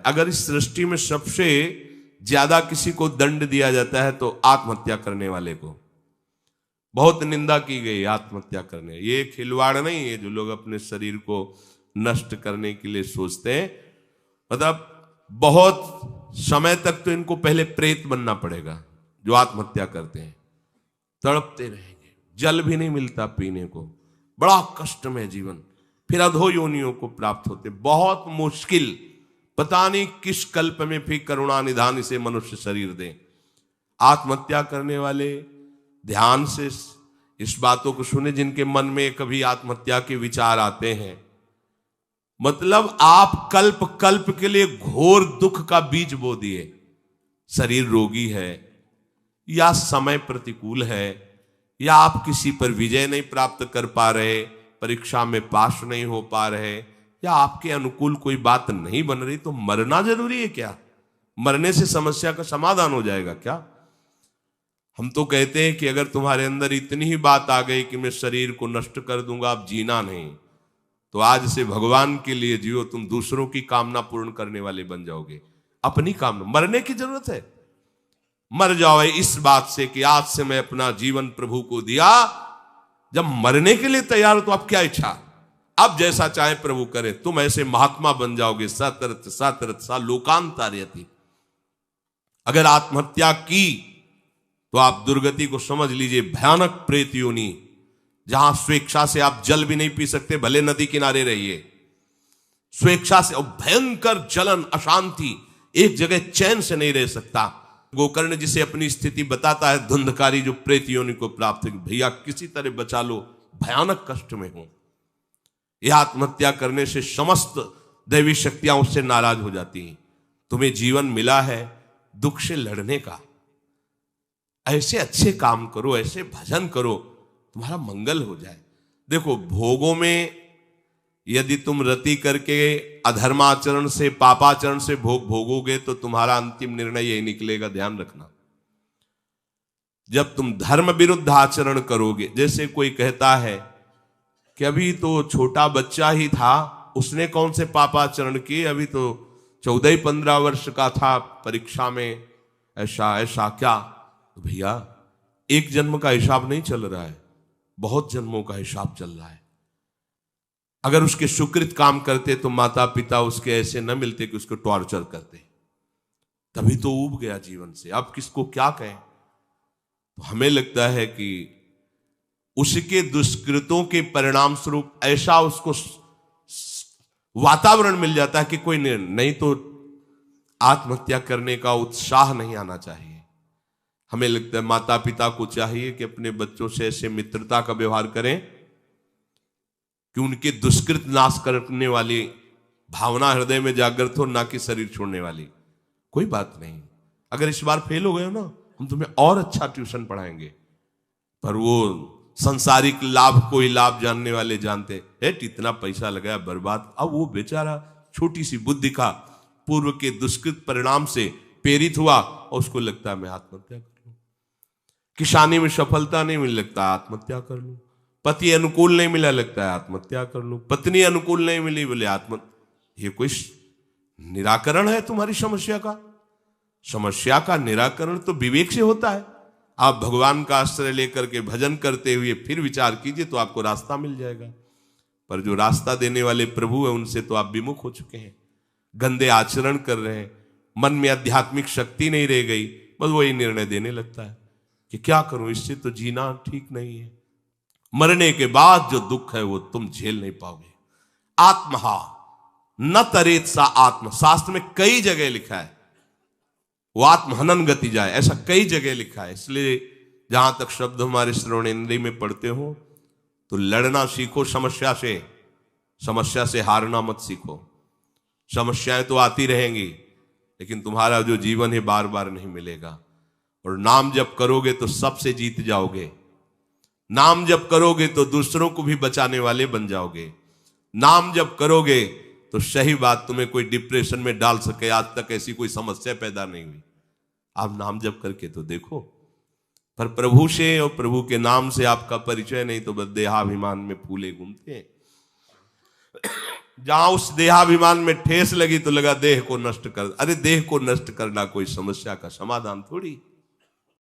अगर इस सृष्टि में सबसे ज्यादा किसी को दंड दिया जाता है तो आत्महत्या करने वाले को। बहुत निंदा की गई आत्महत्या करने। ये खिलवाड़ नहीं है जो लोग अपने शरीर को नष्ट करने के लिए सोचते हैं। मतलब बहुत समय तक तो इनको पहले प्रेत बनना पड़ेगा जो आत्महत्या करते हैं। तड़पते रहेंगे, जल भी नहीं मिलता पीने को, बड़ा कष्ट में जीवन, फिर अधो योनियों को प्राप्त होते, बहुत मुश्किल। पता नहीं किस कल्प में फिर करुणा निधान इसे मनुष्य शरीर दे। आत्महत्या करने वाले ध्यान से इस बातों को सुने जिनके मन में कभी आत्महत्या के विचार आते हैं। मतलब आप कल्प कल्प के लिए घोर दुख का बीज बो दिए। शरीर रोगी है, या समय प्रतिकूल है, या आप किसी पर विजय नहीं प्राप्त कर पा रहे, परीक्षा में पास नहीं हो पा रहे, या आपके अनुकूल कोई बात नहीं बन रही, तो मरना जरूरी है क्या? मरने से समस्या का समाधान हो जाएगा क्या? हम तो कहते हैं कि अगर तुम्हारे अंदर इतनी ही बात आ गई कि मैं शरीर को नष्ट कर दूंगा, अब जीना नहीं, तो आज से भगवान के लिए जियो। तुम दूसरों की कामना पूर्ण करने वाले बन जाओगे। अपनी कामना, मरने की जरूरत है, मर जाओ इस बात से कि आज से मैं अपना जीवन प्रभु को दिया। जब मरने के लिए तैयार हो तो अब क्या इच्छा, अब जैसा चाहे प्रभु करे। तुम ऐसे महात्मा बन जाओगे, सतरत सतरत सा लोकांतार्यति। अगर आत्महत्या की तो आप दुर्गति को समझ लीजिए, भयानक प्रेत योनि, जहां स्वेच्छा से आप जल भी नहीं पी सकते, भले नदी किनारे रहिए। स्वेच्छा से, और भयंकर जलन, अशांति, एक जगह चैन से नहीं रह सकता। गोकर्ण जिसे अपनी स्थिति बताता है, धुंधकारी जो प्रेत योनि को प्राप्त है, भैया किसी तरह बचा लो, भयानक कष्ट में हो। यह आत्महत्या करने से समस्त दैवी शक्तियां उससे नाराज हो जाती हैं। तुम्हें जीवन मिला है दुख से लड़ने का, ऐसे अच्छे काम करो, ऐसे भजन करो, तुम्हारा मंगल हो जाए। देखो, भोगों में यदि तुम रति करके अधर्माचरण से, पापाचरण से भोग भोगोगे तो तुम्हारा अंतिम निर्णय यही निकलेगा, ध्यान रखना। जब तुम धर्म विरुद्ध आचरण करोगे, जैसे कोई कहता है कि अभी तो छोटा बच्चा ही था, उसने कौन से पापाचरण किए, अभी तो 14-15 वर्ष का था, परीक्षा में ऐसा ऐसा क्या। तो भैया, एक जन्म का हिसाब नहीं चल रहा है, बहुत जन्मों का हिसाब चल रहा है। अगर उसके सुकृत काम करते तो माता पिता उसके ऐसे न मिलते कि उसको टॉर्चर करते, तभी तो ऊब गया जीवन से। अब किसको क्या कहें। तो हमें लगता है कि उसके दुष्कृतों के परिणाम स्वरूप ऐसा उसको वातावरण मिल जाता है कि कोई नहीं तो आत्महत्या करने का उत्साह नहीं आना चाहिए। हमें लगता है माता पिता को चाहिए कि अपने बच्चों से ऐसे मित्रता का व्यवहार करें कि उनके दुष्कृत नाश करने वाली भावना हृदय में जागृत हो, ना कि शरीर छोड़ने वाली। कोई बात नहीं, अगर इस बार फेल हो गए हो ना, हम तुम्हें और अच्छा ट्यूशन पढ़ाएंगे। पर वो संसारिक लाभ को ही लाभ जानने वाले जानते हैं, इतना पैसा लगाया बर्बाद। अब वो बेचारा छोटी सी बुद्धि का पूर्व के दुष्कृत परिणाम से प्रेरित हुआ और उसको लगता है मैं आत्महत्या कर लूं। किसानी में सफलता नहीं मिल, लगता है आत्महत्या कर लूं। पति अनुकूल नहीं मिला, लगता है आत्महत्या कर लूं। पत्नी अनुकूल नहीं मिली, बोले ये कोई निराकरण है तुम्हारी समस्या का? समस्या का निराकरण तो विवेक से होता है। आप भगवान का आश्रय लेकर के भजन करते हुए फिर विचार कीजिए तो आपको रास्ता मिल जाएगा। पर जो रास्ता देने वाले प्रभु है उनसे तो आप विमुख हो चुके हैं, गंदे आचरण कर रहे हैं, मन में आध्यात्मिक शक्ति नहीं रह गई, बस वही निर्णय देने लगता है कि क्या करूं, इससे तो जीना ठीक नहीं है। मरने के बाद जो दुख है वो तुम झेल नहीं पाओगे। आत्महा न तरेत सा आत्म, शास्त्र में कई जगह लिखा है वो आत्महनन गति जाए, ऐसा कई जगह लिखा है। इसलिए जहां तक शब्द हमारे श्रवणेन्द्रिय में पढ़ते हो तो लड़ना सीखो समस्या से हारना मत सीखो। समस्याएं तो आती रहेंगी, लेकिन तुम्हारा जो जीवन है बार बार नहीं मिलेगा। और नाम जप करोगे तो सबसे जीत जाओगे। नाम जप करोगे तो दूसरों को भी बचाने वाले बन जाओगे। नाम जप करोगे तो सही बात, तुम्हें कोई डिप्रेशन में डाल सके, आज तक ऐसी कोई समस्या पैदा नहीं हुई। आप नाम जप करके तो देखो। पर प्रभु से और प्रभु के नाम से आपका परिचय नहीं तो बस देहाभिमान में फूले घूमते हैं। जहां उस देहाभिमान में ठेस लगी तो लगा देह को नष्ट कर। अरे देह को नष्ट करना कोई समस्या का समाधान थोड़ी।